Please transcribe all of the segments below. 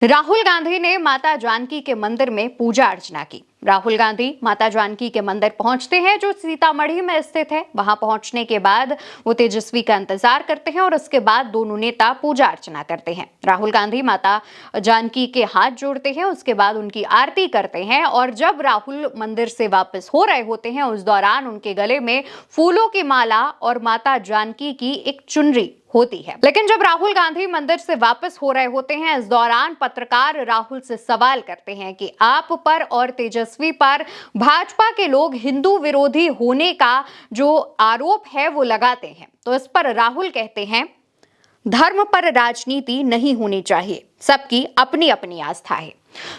राहुल गांधी ने माता जानकी के मंदिर में पूजा अर्चना की। राहुल गांधी माता जानकी के मंदिर पहुंचते हैं जो सीतामढ़ी में स्थित है। वहां पहुंचने के बाद वो तेजस्वी का इंतजार करते हैं और उसके बाद दोनों नेता पूजा अर्चना करते हैं। राहुल गांधी माता जानकी के हाथ जोड़ते हैं, उसके बाद उनकी आरती करते हैं और जब राहुल मंदिर से वापस हो रहे होते हैं उस दौरान उनके गले में फूलों की माला और माता जानकी की एक चुनरी होती है। लेकिन जब राहुल गांधी मंदिर से वापस हो रहे होते हैं इस दौरान पत्रकार राहुल से सवाल करते हैं कि आप पर और तेजस्वी पर भाजपा के लोग हिंदू विरोधी होने का जो आरोप है वो लगाते हैं। तो इस पर राहुल कहते हैं, धर्म पर राजनीति नहीं होनी चाहिए, सबकी अपनी अपनी आस्था है।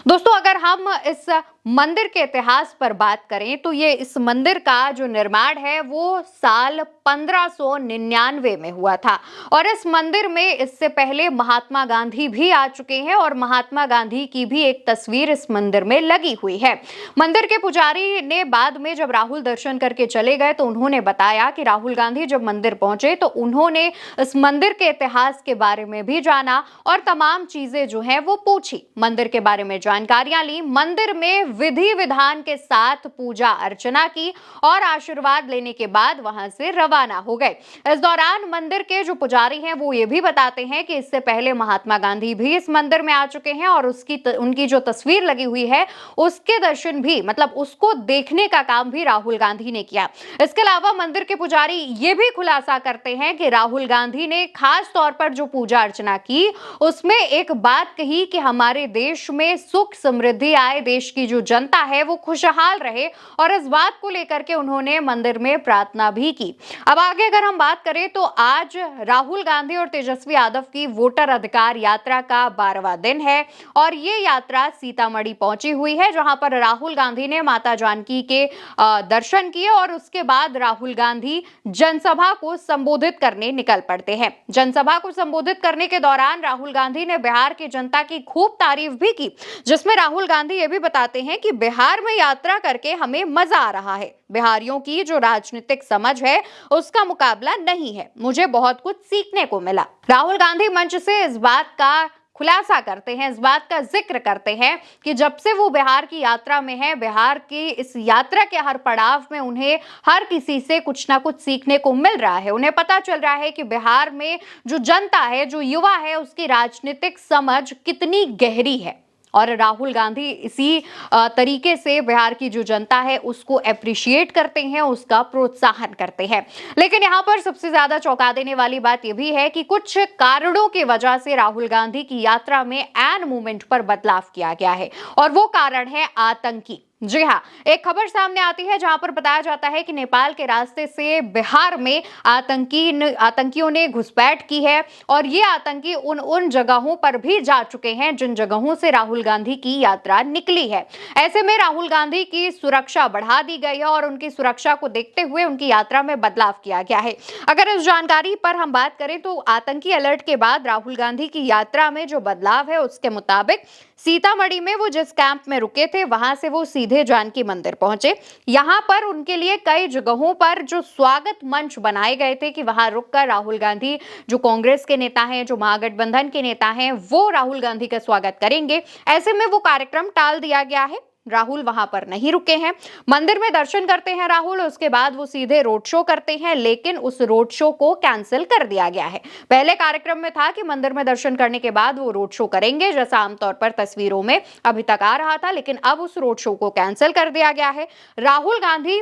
दोस्तों, अगर हम इस मंदिर के इतिहास पर बात करें तो ये इस मंदिर का जो निर्माण है वो साल 1599 में हुआ था और इस मंदिर में इससे पहले महात्मा गांधी भी आ चुके हैं और महात्मा गांधी की भी एक तस्वीर इस मंदिर में लगी हुई है। मंदिर के पुजारी ने बाद में जब राहुल दर्शन करके चले गए तो उन्होंने बताया कि राहुल गांधी जब मंदिर पहुंचे तो उन्होंने इस मंदिर के इतिहास के बारे में भी जाना और तमाम चीजें जो है वो पूछी, मंदिर के बारे में जानकारियां ली, मंदिर में विधि विधान के साथ पूजा अर्चना की और आशीर्वाद लेने के बाद वहां से रवाना हो गए। इस दौरान मंदिर के जो पुजारी हैं वो ये भी बताते हैं कि इससे पहले महात्मा गांधी भी इस मंदिर में आ चुके हैं और उनकी जो तस्वीर लगी हुई है उसके दर्शन भी, मतलब उसको देखने का काम भी राहुल गांधी ने किया। इसके अलावा मंदिर के पुजारी ये भी खुलासा करते हैं कि राहुल गांधी ने खास तौर पर जो पूजा अर्चना की उसमें एक बात कही कि हमारे देश में सुख समृद्धि आए, देश की जो जनता है वो खुशहाल रहे और इस बात को लेकर के उन्होंने मंदिर में प्रार्थना भी की। अब आगे अगर हम बात करें तो आज राहुल गांधी और तेजस्वी यादव की वोटर अधिकार यात्रा का 12वां दिन है और ये यात्रा सीतामढ़ी पहुंची हुई है जहां पर राहुल गांधी ने माता जानकी के दर्शन किए और उसके बाद राहुल गांधी जनसभा को संबोधित करने निकल पड़ते हैं। जनसभा को संबोधित करने के दौरान राहुल गांधी ने बिहार की जनता की खूब तारीफ भी की, जिसमें राहुल गांधी ये भी बताते हैं कि बिहार में यात्रा करके हमें मजा आ रहा है, बिहारियों की जो राजनीतिक समझ है उसका मुकाबला नहीं है, मुझे बहुत कुछ सीखने को मिला। राहुल गांधी मंच से इस बात का खुलासा करते हैं, इस बात का जिक्र करते हैं कि जब से वो बिहार की यात्रा में है, बिहार की इस यात्रा के हर पड़ाव में उन्हें हर किसी से कुछ ना कुछ सीखने को मिल रहा है। उन्हें पता चल रहा है कि बिहार में जो जनता है, जो युवा है, उसकी राजनीतिक समझ कितनी गहरी है और राहुल गांधी इसी तरीके से बिहार की जो जनता है उसको एप्रिशिएट करते हैं, उसका प्रोत्साहन करते हैं। लेकिन यहाँ पर सबसे ज्यादा चौंका देने वाली बात यह भी है कि कुछ कारणों की वजह से राहुल गांधी की यात्रा में एन मूवमेंट पर बदलाव किया गया है और वो कारण है आतंकी। जी हाँ, एक खबर सामने आती है जहां पर बताया जाता है कि नेपाल के रास्ते से बिहार में आतंकियों ने घुसपैठ की है और ये आतंकी उन जगहों पर भी जा चुके हैं जिन जगहों से राहुल गांधी की यात्रा निकली है। ऐसे में राहुल गांधी की सुरक्षा बढ़ा दी गई है और उनकी सुरक्षा को देखते हुए उनकी यात्रा में बदलाव किया गया है। अगर इस जानकारी पर हम बात करें तो आतंकी अलर्ट के बाद राहुल गांधी की यात्रा में जो बदलाव है उसके मुताबिक सीतामढ़ी में वो जिस कैंप में रुके थे वहां से वो सीधे जानकी मंदिर पहुंचे। यहां पर उनके लिए कई जगहों पर जो स्वागत मंच बनाए गए थे कि वहां रुककर राहुल गांधी, जो कांग्रेस के नेता हैं, जो महागठबंधन के नेता हैं, वो राहुल गांधी का स्वागत करेंगे। ऐसे में वो कार्यक्रम टाल दिया गया है, राहुल वहां पर नहीं रुके हैं। मंदिर में दर्शन करते हैं राहुल, उसके बाद वो सीधे रोड शो करते हैं, लेकिन उस रोड शो को कैंसिल कर दिया गया है। पहले कार्यक्रम में था कि मंदिर में दर्शन करने के बाद वो रोड शो करेंगे जैसा आमतौर पर तस्वीरों में अभी तक आ रहा था, लेकिन अब उस रोड शो को कैंसिल कर दिया गया है। राहुल गांधी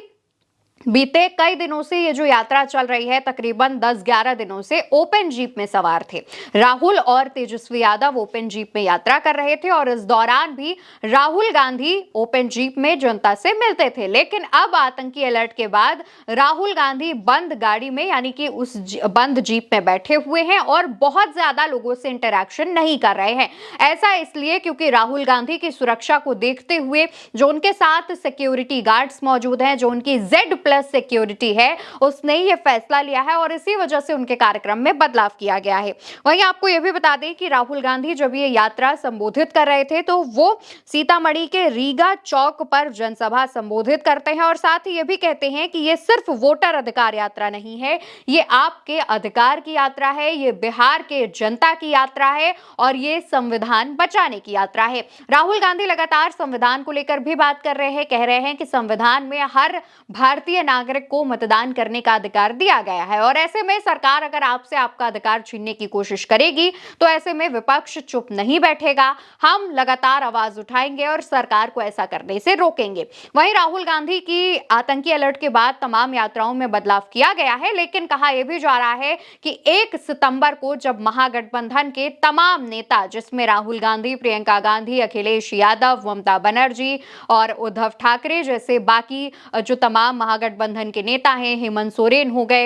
बीते कई दिनों से ये जो यात्रा चल रही है, तकरीबन 10-11 दिनों से ओपन जीप में सवार थे। राहुल और तेजस्वी यादव ओपन जीप में यात्रा कर रहे थे और इस दौरान भी राहुल गांधी ओपन जीप में जनता से मिलते थे। लेकिन अब आतंकी अलर्ट के बाद राहुल गांधी बंद गाड़ी में, यानी कि उस बंद जीप में बैठे हुए हैं और बहुत ज्यादा लोगों से इंटरैक्शन नहीं कर रहे हैं। ऐसा इसलिए क्योंकि राहुल गांधी की सुरक्षा को देखते हुए जो उनके साथ सिक्योरिटी गार्ड्स मौजूद हैं, जो उनकी जेड प्लस सिक्योरिटी है उसने ये फैसला लिया है और इसी वजह से उनके कार्यक्रम में बदलाव किया गया है। वहीं आपको यह भी बता दें कि राहुल गांधी जब ये यात्रा संबोधित कर रहे थे तो वो सीतामढ़ी के रीगा चौक पर जनसभा संबोधित करते हैं और साथ ही ये भी कहते हैं कि ये सिर्फ वोटर अधिकार यात्रा नहीं है, ये आपके अधिकार की यात्रा है, ये बिहार के जनता की यात्रा है और ये संविधान बचाने की यात्रा है। राहुल गांधी लगातार संविधान को लेकर भी बात कर रहे हैं, कह रहे हैं कि संविधान में हर भारतीय नागरिक को मतदान करने का अधिकार दिया गया है और ऐसे में सरकार अगर आपसे आपका अधिकार छीनने की कोशिश करेगी तो ऐसे में विपक्ष चुप नहीं बैठेगा। हम लगातार आवाज उठाएंगे और सरकार को ऐसा करने से रोकेंगे। वहीं राहुल गांधी की आतंकी अलर्ट के बाद तमाम यात्राओं में बदलाव किया गया है, लेकिन कहा यह भी जा रहा है कि 1 सितंबर को जब महागठबंधन के तमाम नेता जिसमें राहुल गांधी, प्रियंका गांधी, अखिलेश यादव, ममता बनर्जी और उद्धव ठाकरे जैसे बाकी जो तमाम महागठबंधन के नेता हैं, हेमंत सोरेन हो गए,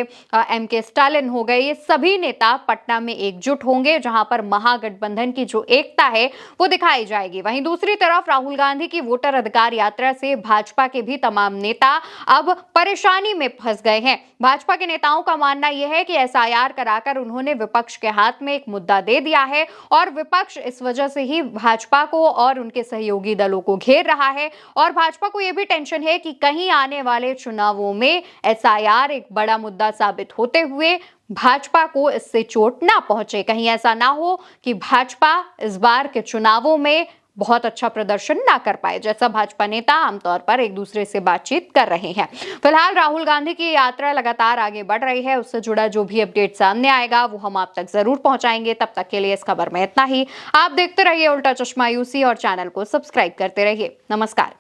एमके स्टालिन हो गए, ये सभी नेता पटना में एकजुट होंगे जहां पर महागठबंधन की जो एकता है वो दिखाई जाएगी। वहीं दूसरी तरफ राहुल गांधी की वोटर अधिकार यात्रा से भाजपा के भी तमाम नेता अब परेशानी में फंस गए हैं। भाजपा के नेताओं का मानना यह है कि एसआईआर कराकर उन्होंने विपक्ष के हाथ में एक मुद्दा दे दिया है और विपक्ष इस वजह से ही भाजपा को और उनके सहयोगी दलों को घेर रहा है और भाजपा को यह भी टेंशन है कि कहीं आने वाले चुनावों में एसआईआर एक बड़ा मुद्दा साबित होते हुए भाजपा को इससे चोट ना पहुंचे। कहीं ऐसा ना हो कि भाजपा इस बार के चुनावों में बहुत अच्छा प्रदर्शन ना कर पाए, जैसा भाजपा नेता आमतौर पर एक दूसरे से बातचीत कर रहे हैं। फिलहाल राहुल गांधी की यात्रा लगातार आगे बढ़ रही है, उससे जुड़ा जो भी अपडेट सामने आएगा वो हम आप तक जरूर पहुंचाएंगे। तब तक के लिए इस खबर में इतना ही। आप देखते रहिए उल्टा चश्मा यूसी और चैनल को सब्सक्राइब करते रहिए। नमस्कार।